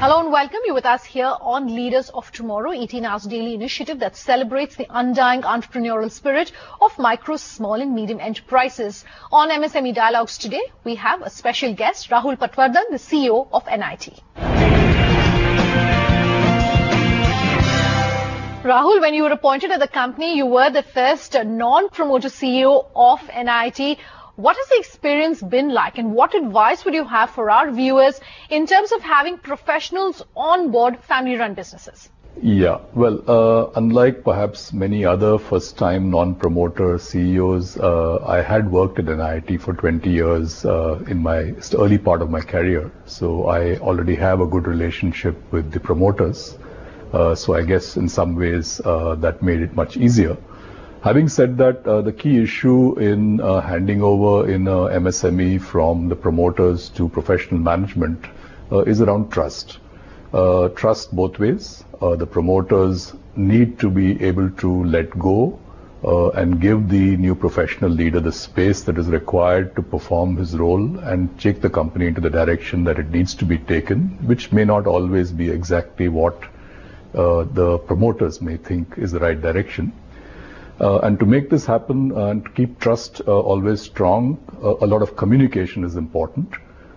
Hello and welcome. You with us here on Leaders of Tomorrow, ET Now's daily initiative that celebrates the undying entrepreneurial spirit of micro, small and medium enterprises. On MSME Dialogues today, we have a special guest, Rahul Patwardhan, the CEO of NIIT. Rahul, when you were appointed at the company, you were the first non-promoter CEO of NIIT. What has the experience been like, and what advice would you have for our viewers in terms of having professionals on board family-run businesses? Yeah, well, unlike perhaps many other first-time non-promoter CEOs, I had worked at NIIT for 20 years in my early part of my career. So I already have a good relationship with the promoters. So I guess in some ways that made it much easier. Having said that, the key issue in handing over in MSME from the promoters to professional management is around trust. Trust both ways. The promoters need to be able to let go and give the new professional leader the space that is required to perform his role and take the company into the direction that it needs to be taken, which may not always be exactly what the promoters may think is the right direction. And to make this happen and to keep trust always strong, a lot of communication is important.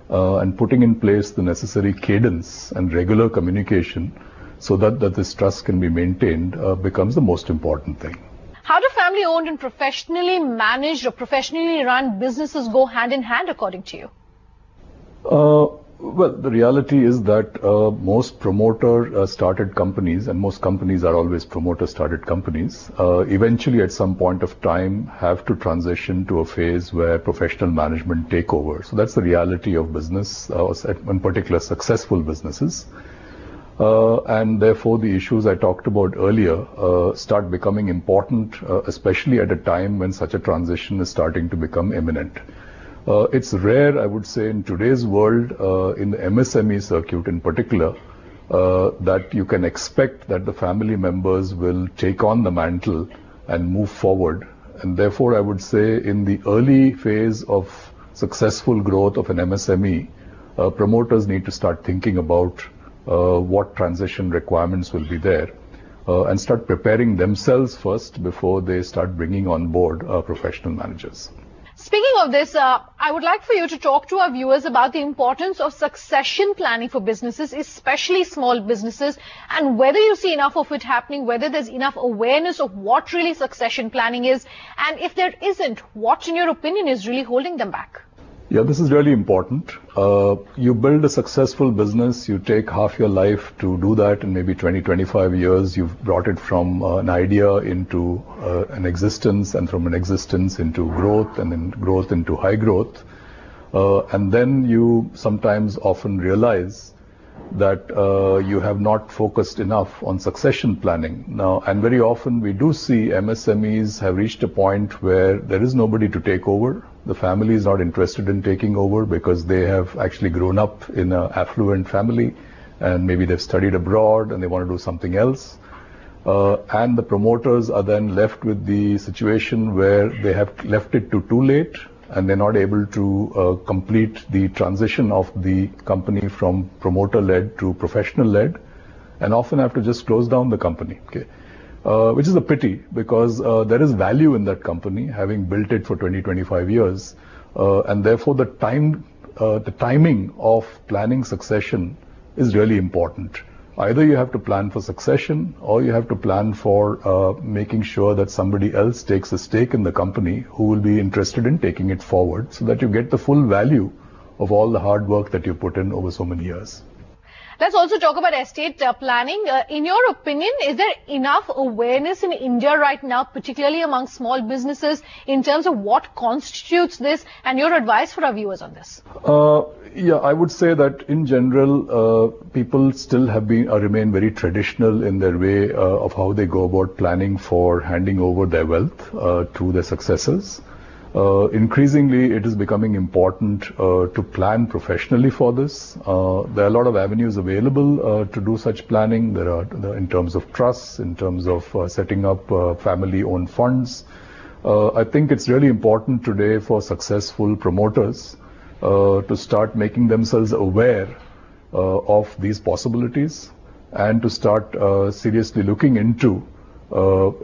And putting in place the necessary cadence and regular communication so that this trust can be maintained becomes the most important thing. How do family-owned and professionally managed or professionally run businesses go hand in hand, according to you? Well, the reality is that most promoter-started companies, and most companies are always promoter-started companies, eventually at some point of time have to transition to a phase where professional management take over. So that's the reality of business, in particular successful businesses. And therefore the issues I talked about earlier start becoming important, especially at a time when such a transition is starting to become imminent. It's rare, I would say, in today's world, in the MSME circuit in particular, that you can expect that the family members will take on the mantle and move forward. And therefore, I would say in the early phase of successful growth of an MSME, promoters need to start thinking about what transition requirements will be there and start preparing themselves first before they start bringing on board professional managers. Speaking of this, I would like for you to talk to our viewers about the importance of succession planning for businesses, especially small businesses, and whether you see enough of it happening, whether there's enough awareness of what really succession planning is, and if there isn't, what in your opinion is really holding them back? Yeah, this is really important. You build a successful business, you take half your life to do that, in maybe 20-25 years, you've brought it from an idea into an existence, and from an existence into growth, and then growth into high growth. And then you sometimes often realize that you have not focused enough on succession planning. Now, and very often we do see MSMEs have reached a point where there is nobody to take over. The family is not interested in taking over because they have actually grown up in an affluent family and maybe they've studied abroad and they want to do something else. And the promoters are then left with the situation where they have left it too late and they're not able to complete the transition of the company from promoter-led to professional-led, and often have to just close down the company. Okay. Which is a pity because there is value in that company, having built it for 20-25 years, and therefore the timing of planning succession is really important. Either you have to plan for succession or you have to plan for making sure that somebody else takes a stake in the company who will be interested in taking it forward so that you get the full value of all the hard work that you put in over so many years. Let's also talk about estate planning. In your opinion, is there enough awareness in India right now, particularly among small businesses, in terms of what constitutes this, and your advice for our viewers on this? Yeah, I would say that in general, people still remain very traditional in their way of how they go about planning for handing over their wealth to their successors. Increasingly, it is becoming important to plan professionally for this. There are a lot of avenues available to do such planning. There are, in terms of trusts, in terms of setting up family-owned funds. I think it's really important today for successful promoters to start making themselves aware of these possibilities and to start seriously looking into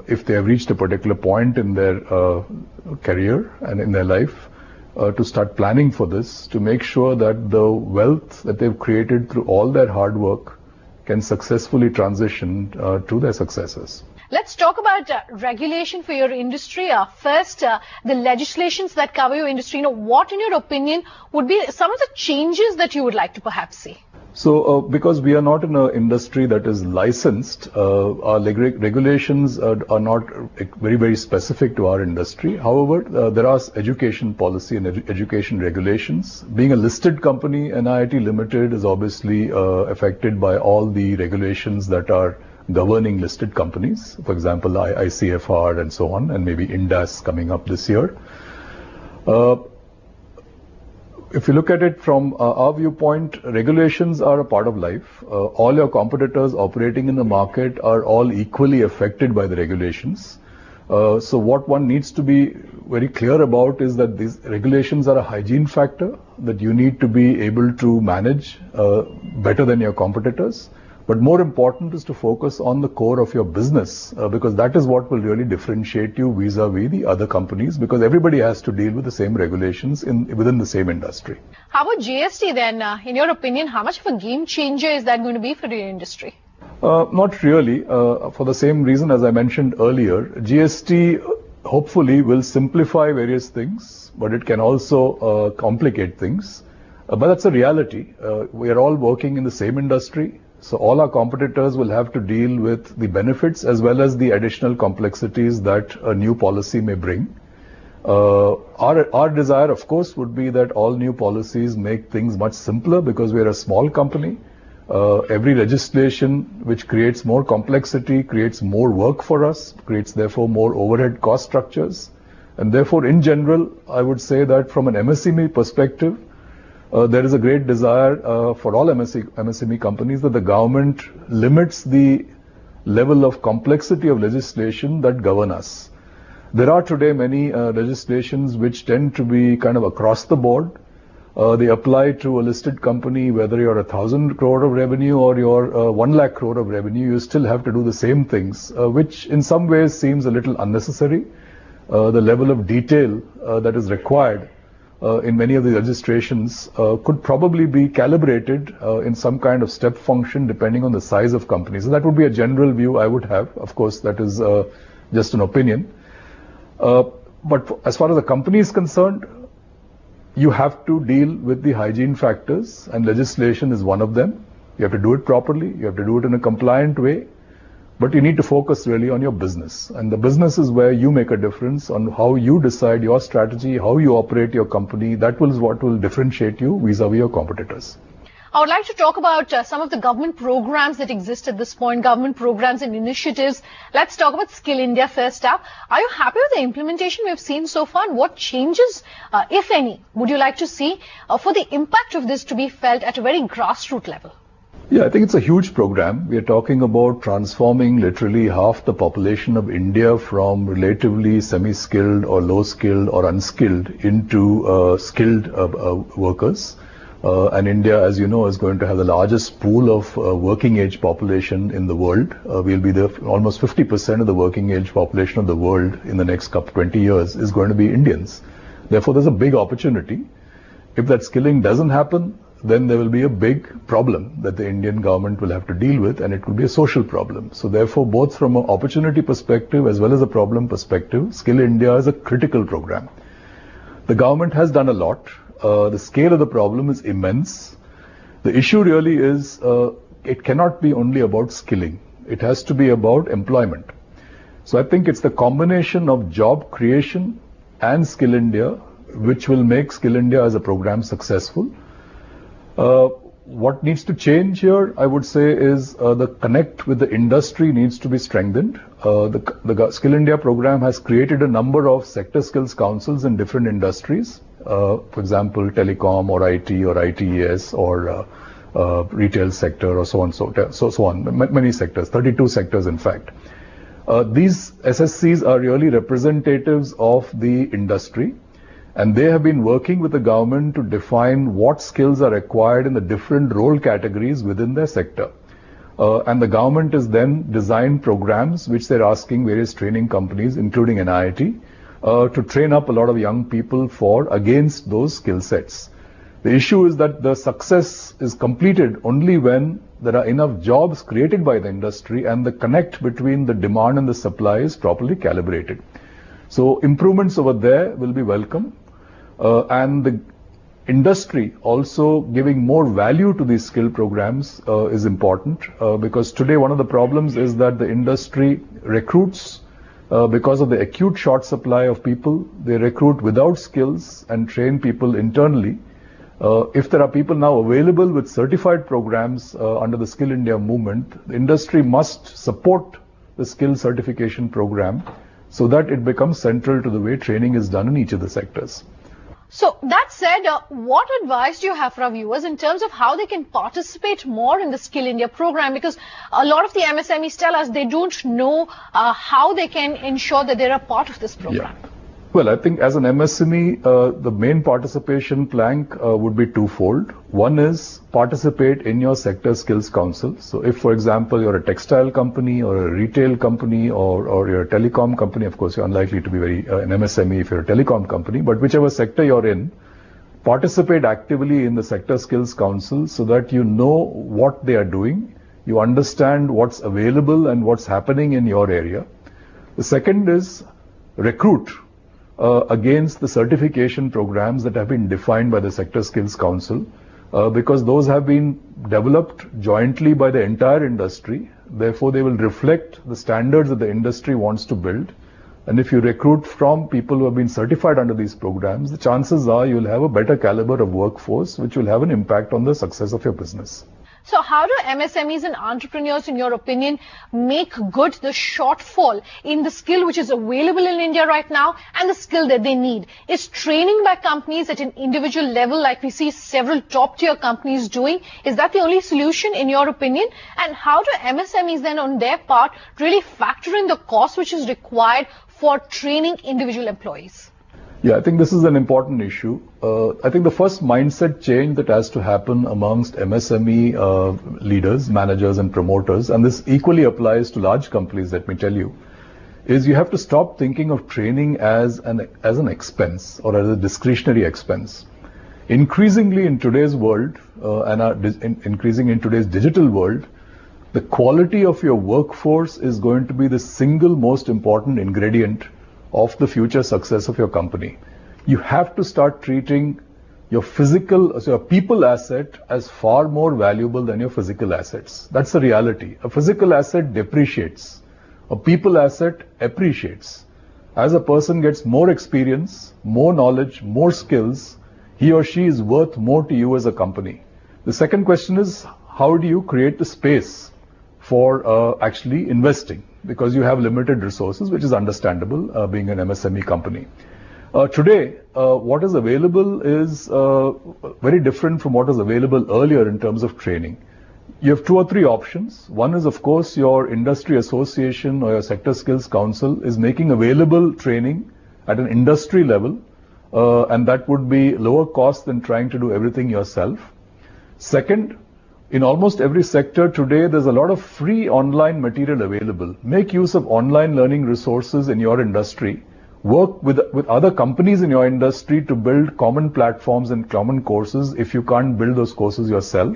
if they have reached a particular point in their career and in their life, to start planning for this, to make sure that the wealth that they've created through all their hard work can successfully transition to their successors. Let's talk about regulation for your industry. First, the legislations that cover your industry. What, in your opinion, would be some of the changes that you would like to perhaps see? So, because we are not in an industry that is licensed, our regulations are not very, very specific to our industry. However, there are education policy and education regulations. Being a listed company, NIIT Ltd is obviously affected by all the regulations that are governing listed companies. For example, ICFR and so on, and maybe INDAS coming up this year. If you look at it from our viewpoint, regulations are a part of life. All your competitors operating in the market are all equally affected by the regulations. So what one needs to be very clear about is that these regulations are a hygiene factor that you need to be able to manage better than your competitors. But more important is to focus on the core of your business, because that is what will really differentiate you vis-a-vis the other companies, because everybody has to deal with the same regulations within the same industry. How about GST then? In your opinion, how much of a game changer is that going to be for your industry? Not really. For the same reason as I mentioned earlier, GST hopefully will simplify various things, but it can also complicate things. But that's a reality. We are all working in the same industry. So all our competitors will have to deal with the benefits as well as the additional complexities that a new policy may bring. Our desire, of course, would be that all new policies make things much simpler, because we are a small company. Every legislation which creates more complexity creates more work for us, creates therefore more overhead cost structures. And therefore, in general, I would say that from an MSME perspective, there is a great desire for all MSME companies that the government limits the level of complexity of legislation that govern us. There are today many legislations which tend to be kind of across the board. They apply to a listed company, whether you're 1,000 crore of revenue or you're 1 lakh crore of revenue, you still have to do the same things, which in some ways seems a little unnecessary. The level of detail that is required in many of the registrations could probably be calibrated in some kind of step function depending on the size of companies. So that would be a general view I would have. Of course, that is just an opinion. But as far as the company is concerned, you have to deal with the hygiene factors, and legislation is one of them. You have to do it properly. You have to do it in a compliant way. But you need to focus really on your business. And the business is where you make a difference on how you decide your strategy, how you operate your company. That is what will differentiate you vis-a-vis your competitors. I would like to talk about some of the government programs that exist at this point, government programs and initiatives. Let's talk about Skill India first up. Are you happy with the implementation we've seen so far? And what changes, if any, would you like to see for the impact of this to be felt at a very grassroots level? Yeah, I think it's a huge program. We are talking about transforming literally half the population of India from relatively semi-skilled or low-skilled or unskilled into skilled workers. And India, as you know, is going to have the largest pool of working age population in the world. We'll be almost 50% of the working age population of the world in the next 20 years is going to be Indians. Therefore, there's a big opportunity. If that skilling doesn't happen, then there will be a big problem that the Indian government will have to deal with, and it will be a social problem. So therefore, both from an opportunity perspective as well as a problem perspective, Skill India is a critical program. The government has done a lot. The scale of the problem is immense. The issue really is it cannot be only about skilling. It has to be about employment. So I think it's the combination of job creation and Skill India which will make Skill India as a program successful. What needs to change here, I would say, is the connect with the industry needs to be strengthened. The Skill India program has created a number of sector skills councils in different industries. For example, telecom or IT or ITES or retail sector or so on, so on. Many sectors, 32 sectors in fact. These SSCs are really representatives of the industry. And they have been working with the government to define what skills are required in the different role categories within their sector. And the government has then designed programs which they're asking various training companies, including NIIT, to train up a lot of young people against those skill sets. The issue is that the success is completed only when there are enough jobs created by the industry and the connect between the demand and the supply is properly calibrated. So improvements over there will be welcome. And the industry also giving more value to these skill programs is important because today one of the problems is that the industry recruits because of the acute short supply of people. They recruit without skills and train people internally. If there are people now available with certified programs under the Skill India movement, the industry must support the skill certification program so that it becomes central to the way training is done in each of the sectors. So that said, what advice do you have for our viewers in terms of how they can participate more in the Skill India program? Because a lot of the MSMEs tell us they don't know how they can ensure that they're a part of this program. Yeah. Well, I think as an MSME, the main participation plank would be twofold. One is participate in your sector skills council. So if, for example, you're a textile company or a retail company or you're a telecom company, of course, you're unlikely to be an MSME if you're a telecom company, but whichever sector you're in, participate actively in the sector skills council so that you know what they are doing, you understand what's available and what's happening in your area. The second is recruit against the certification programs that have been defined by the Sector Skills Council because those have been developed jointly by the entire industry. Therefore, they will reflect the standards that the industry wants to build. And if you recruit from people who have been certified under these programs, the chances are you'll have a better caliber of workforce, which will have an impact on the success of your business. So how do MSMEs and entrepreneurs, in your opinion, make good the shortfall in the skill which is available in India right now and the skill that they need? Is training by companies at an individual level, like we see several top-tier companies doing, is that the only solution in your opinion? And how do MSMEs then on their part really factor in the cost which is required for training individual employees? Yeah, I think this is an important issue. I think the first mindset change that has to happen amongst MSME leaders, managers and promoters, and this equally applies to large companies, let me tell you, is you have to stop thinking of training as an expense or as a discretionary expense. Increasingly in today's world, increasing in today's digital world, the quality of your workforce is going to be the single most important ingredient of the future success of your company. You have to start treating your people asset as far more valuable than your physical assets. That's the reality. A physical asset depreciates. A people asset appreciates. As a person gets more experience, more knowledge, more skills, he or she is worth more to you as a company. The second question is, how do you create the space for actually investing? Because you have limited resources, which is understandable being an MSME company. Today, what is available is very different from what was available earlier in terms of training. You have 2 or 3 options. One is, of course, your industry association or your sector skills council is making available training at an industry level, and that would be lower cost than trying to do everything yourself. Second, in almost every sector today, there's a lot of free online material available. Make use of online learning resources in your industry. Work with other companies in your industry to build common platforms and common courses if you can't build those courses yourself.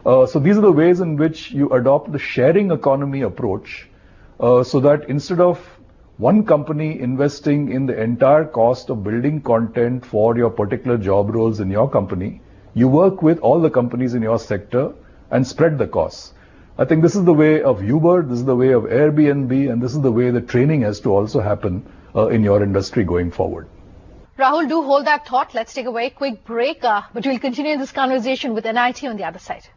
So these are the ways in which you adopt the sharing economy approach so that instead of one company investing in the entire cost of building content for your particular job roles in your company, you work with all the companies in your sector and spread the costs. I think this is the way of Uber, this is the way of Airbnb, and this is the way the training has to also happen in your industry going forward. Rahul, do hold that thought. Let's take a very quick break, but we'll continue this conversation with NIIT on the other side.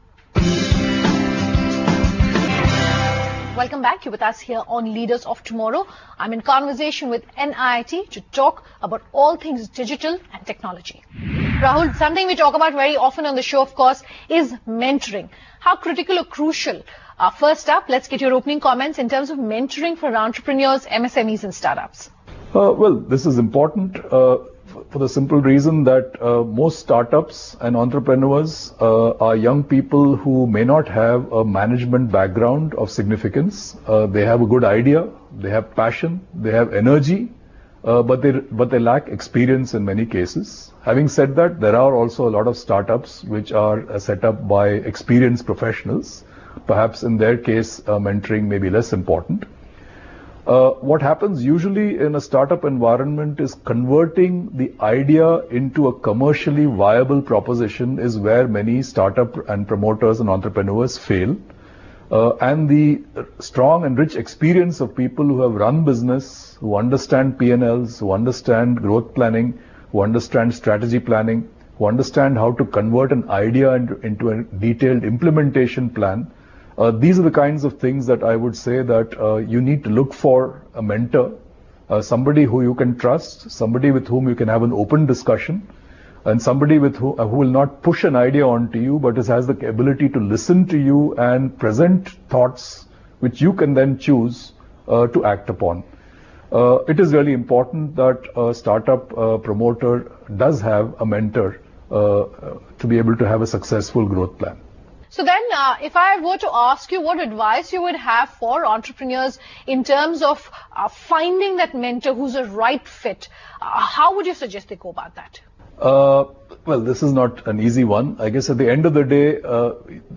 Welcome back. You're with us here on Leaders of Tomorrow. I'm in conversation with NIIT to talk about all things digital and technology. Rahul, something we talk about very often on the show, of course, is mentoring. How critical or crucial? First up, let's get your opening comments in terms of mentoring for entrepreneurs, MSMEs and startups. Well, this is important. for the simple reason that most startups and entrepreneurs are young people who may not have a management background of significance. They have a good idea, they have passion, they have energy, but they lack experience in many cases. Having said that, there are also a lot of startups which are set up by experienced professionals. Perhaps in their case, mentoring may be less important. What happens usually in a startup environment is converting the idea into a commercially viable proposition is where many startup and promoters and entrepreneurs fail. And the strong and rich experience of people who have run business, who understand P&Ls, who understand growth planning, who understand strategy planning, who understand how to convert an idea into a detailed implementation plan. These are the kinds of things that I would say that you need to look for a mentor, somebody who you can trust, somebody with whom you can have an open discussion, and somebody with who will not push an idea onto you, but has the ability to listen to you and present thoughts which you can then choose to act upon. It is really important that a startup promoter does have a mentor to be able to have a successful growth plan. So then, if I were to ask you what advice you would have for entrepreneurs in terms of finding that mentor who's a right fit, how would you suggest they go about that? Well, this is not an easy one. I guess at the end of the day,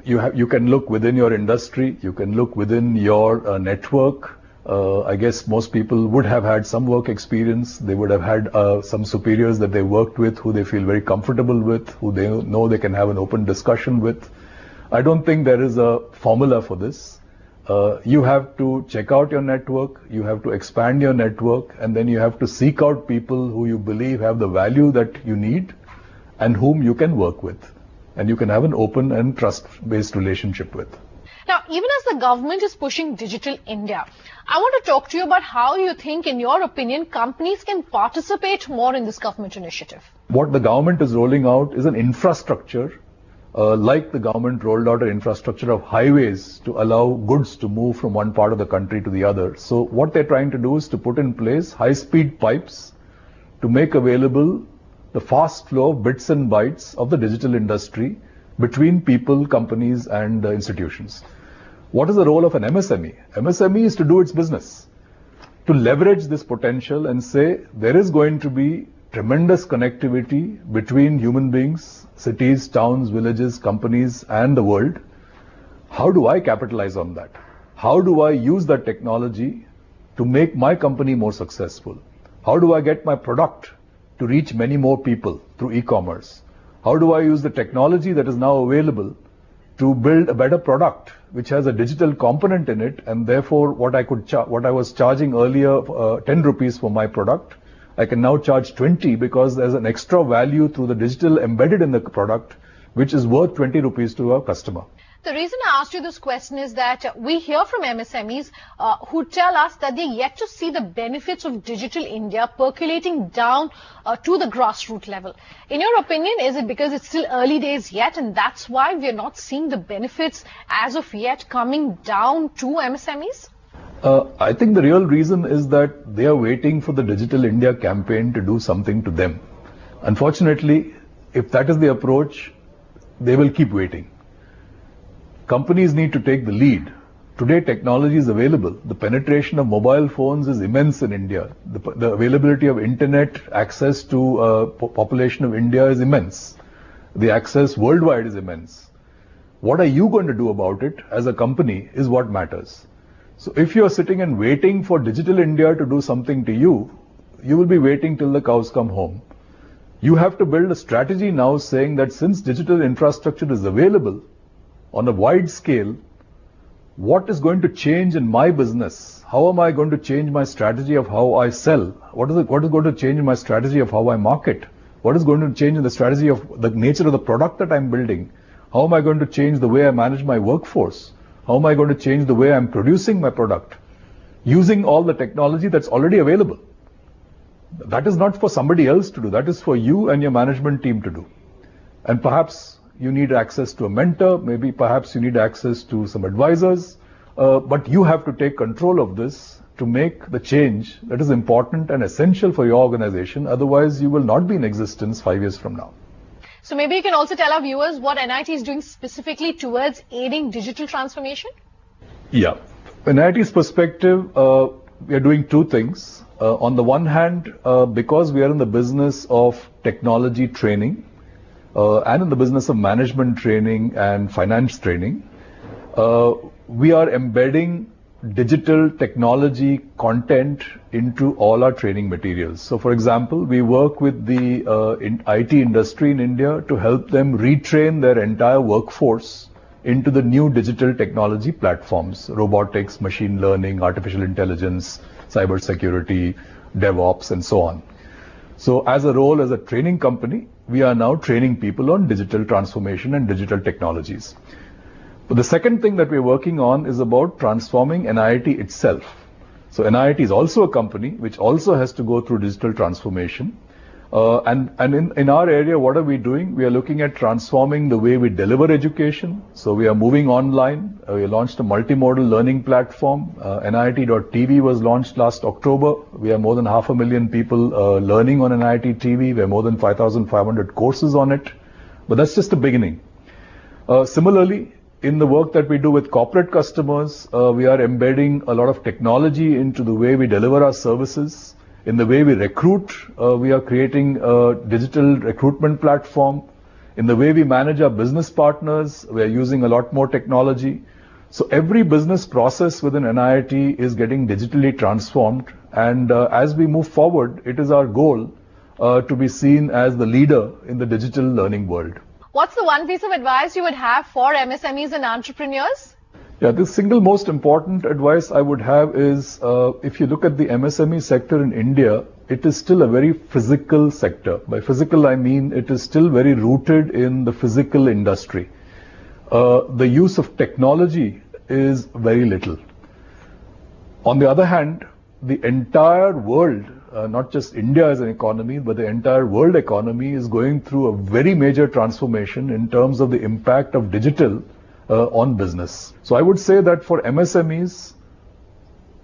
you can look within your industry, you can look within your network. I guess most people would have had some work experience. They would have had some superiors that they worked with, who they feel very comfortable with, who they know they can have an open discussion with. I don't think there is a formula for this. You have to check out your network, you have to expand your network, and then you have to seek out people who you believe have the value that you need and whom you can work with. And you can have an open and trust-based relationship with. Now, even as the government is pushing Digital India, I want to talk to you about how you think, in your opinion, companies can participate more in this government initiative. What the government is rolling out is an infrastructure like the government rolled out an infrastructure of highways to allow goods to move from one part of the country to the other. So what they're trying to do is to put in place high-speed pipes to make available the fast flow of bits and bytes of the digital industry between people, companies, and institutions. What is the role of an MSME? MSME is to do its business, to leverage this potential and say there is going to be tremendous connectivity between human beings, cities, towns, villages, companies, and the world. How do I capitalize on that? How do I use that technology to make my company more successful? How do I get my product to reach many more people through e-commerce? How do I use the technology that is now available to build a better product which has a digital component in it, and therefore what I was charging earlier 10 rupees for my product, I can now charge 20 because there's an extra value through the digital embedded in the product, which is worth 20 rupees to a customer. The reason I asked you this question is that we hear from MSMEs who tell us that they're yet to see the benefits of Digital India percolating down to the grassroots level. In your opinion, is it because it's still early days yet, and that's why we're not seeing the benefits as of yet coming down to MSMEs? I think the real reason is that they are waiting for the Digital India campaign to do something to them. Unfortunately, if that is the approach, they will keep waiting. Companies need to take the lead. Today, technology is available. The penetration of mobile phones is immense in India. The availability of internet access to population of India is immense. The access worldwide is immense. What are you going to do about it as a company is what matters. So if you're sitting and waiting for Digital India to do something to you, you will be waiting till the cows come home. You have to build a strategy now saying that since digital infrastructure is available on a wide scale, what is going to change in my business? How am I going to change my strategy of how I sell? What is going to change in my strategy of how I market? What is going to change in the strategy of the nature of the product that I'm building? How am I going to change the way I manage my workforce? How am I going to change the way I'm producing my product using all the technology that's already available? That is not for somebody else to do. That is for you and your management team to do. And perhaps you need access to a mentor. Maybe perhaps you need access to some advisors. But you have to take control of this to make the change that is important and essential for your organization. Otherwise, you will not be in existence 5 years from now. So maybe you can also tell our viewers what NIIT is doing specifically towards aiding digital transformation? Yeah. In NIIT's perspective, we are doing two things. On the one hand, because we are in the business of technology training and in the business of management training and finance training, we are embedding digital technology content into all our training materials. So, for example, we work with the IT industry in India to help them retrain their entire workforce into the new digital technology platforms, robotics, machine learning, artificial intelligence, cyber security, DevOps, and so on. So as a role as a training company, we are now training people on digital transformation and digital technologies. But the second thing that we're working on is about transforming NIIT itself. So NIIT is also a company which also has to go through digital transformation. And in our area, what are we doing? We are looking at transforming the way we deliver education. So we are moving online. We launched a multimodal learning platform. NIIT.TV was launched last October. We have more than 500,000 people learning on NIIT TV. We have more than 5,500 courses on it. But that's just the beginning. Similarly, in the work that we do with corporate customers, we are embedding a lot of technology into the way we deliver our services. In the way we recruit, we are creating a digital recruitment platform. In the way we manage our business partners, we are using a lot more technology. So every business process within NIIT is getting digitally transformed. And as we move forward, it is our goal to be seen as the leader in the digital learning world. What's the one piece of advice you would have for MSMEs and entrepreneurs? Yeah, the single most important advice I would have is, if you look at the MSME sector in India, it is still a very physical sector. By physical, I mean it is still very rooted in the physical industry. The use of technology is very little. On the other hand, the entire world, not just India as an economy, but the entire world economy is going through a very major transformation in terms of the impact of digital on business. So I would say that for MSMEs,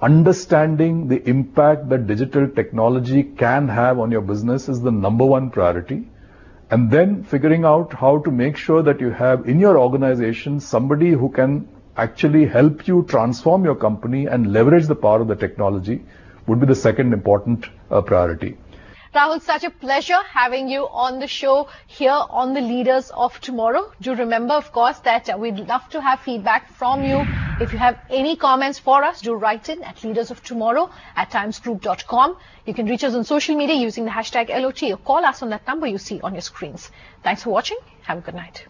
understanding the impact that digital technology can have on your business is the number one priority. And then figuring out how to make sure that you have in your organization somebody who can actually help you transform your company and leverage the power of the technology would be the second important priority. Rahul, such a pleasure having you on the show here on the Leaders of Tomorrow. Do remember, of course, that we'd love to have feedback from you. If you have any comments for us, do write in at leadersoftomorrow@timesgroup.com. You can reach us on social media using the hashtag LOT or call us on that number you see on your screens. Thanks for watching. Have a good night.